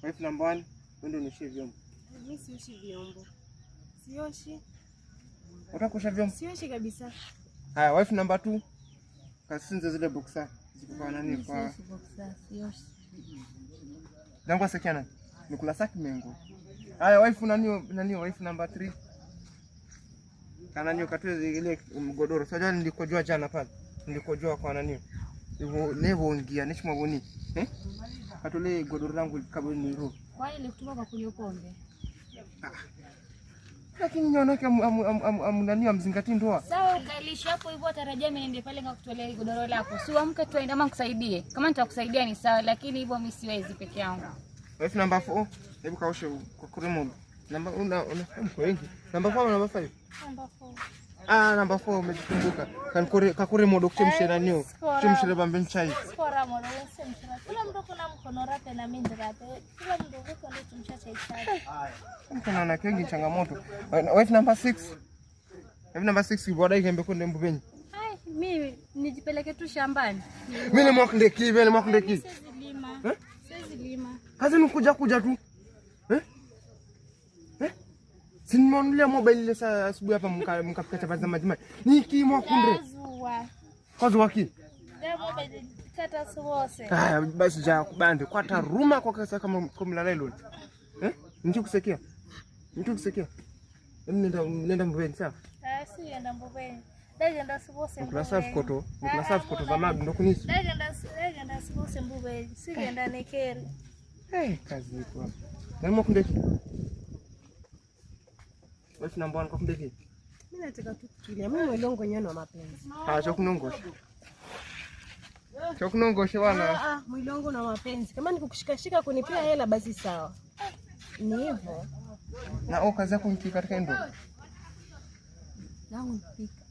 Wife number 1, wewe unioshie vyombo. Mimi sioshi vyombo. Sioshi. Unataka kuosha vyombo? Sioshi kabisa. Haya, wife number 2. Kasinze zile boxer. Ziko kwa nani kwa? Boxer, sioshi. Dango sekiana. Nikula saki mengo. Haya, wife nani wife number 3. Kana nyo katwe ile mgodoro. Sasa nilikojua jana pale. Nilikojua kwa nani? Hivyo nevo ingia nishimwa boni. Katole godoro langu kabla ni roho. Kwa ile kutoka kwa kunywa pombe. Lakini nyonake nani amzingatii ndoa. Sawa ukalisha hapo hivyo tarajia mimi niende pale ngakutolea godoro lako. Si uamke tu aenda nikusaidie. Kama nitakusaidia ni sawa lakini hivyo mimi siwezi peke yangu. Wife number 4. Hebu kaoshe kwa kuremo. Namba una wengi. Number 4 number 5. Number 4. Number 4 umejikumbuka. Kakure modo kuchemsha nani? Kuchemsha bambe chai. Skora modo semshira. Kila mtu kuna mkono rape na mimi rape. Kila mtu huko ndio tumsha chai chai. Mkono na kengi changamoto. Wife number 6. Wife number 6 bwana ikembe konde mbubenyi. Hai, mimi nijipeleke tu shambani. Mimi mwakndeki, mimi mwakndeki. Siwezi lima. Kazi ni kuja tu. Sinimunulia mobile ile saa asubuhi hapa mkapika chapati za maji. Niki mwakundre. Kazi waki. Ndio mobile kata sose. Haya basi ja kubande kwa taruma kwa kasa kama kumlala ile. Ndio kusekia. Nenda mbweni sawa? Si yenda mbweni. Dagenda sibose mbweni. Nikula safu koto za mabi ndo kunisi. Dagenda sibose mbweni. Si yenda nekeri. Kazi iko hapa. Nani mwakundeki? Wife number 1 kwa kundeki. Mimi nataka tu kutulia. Mimi mwelongo nyano wa mapenzi. Chokunongosha wana. Mwilongo na mapenzi. Kama nikukushikashika kunipia hela basi sawa. Ni hivyo. Na kazi yako ni katika ndo. Langu nipika.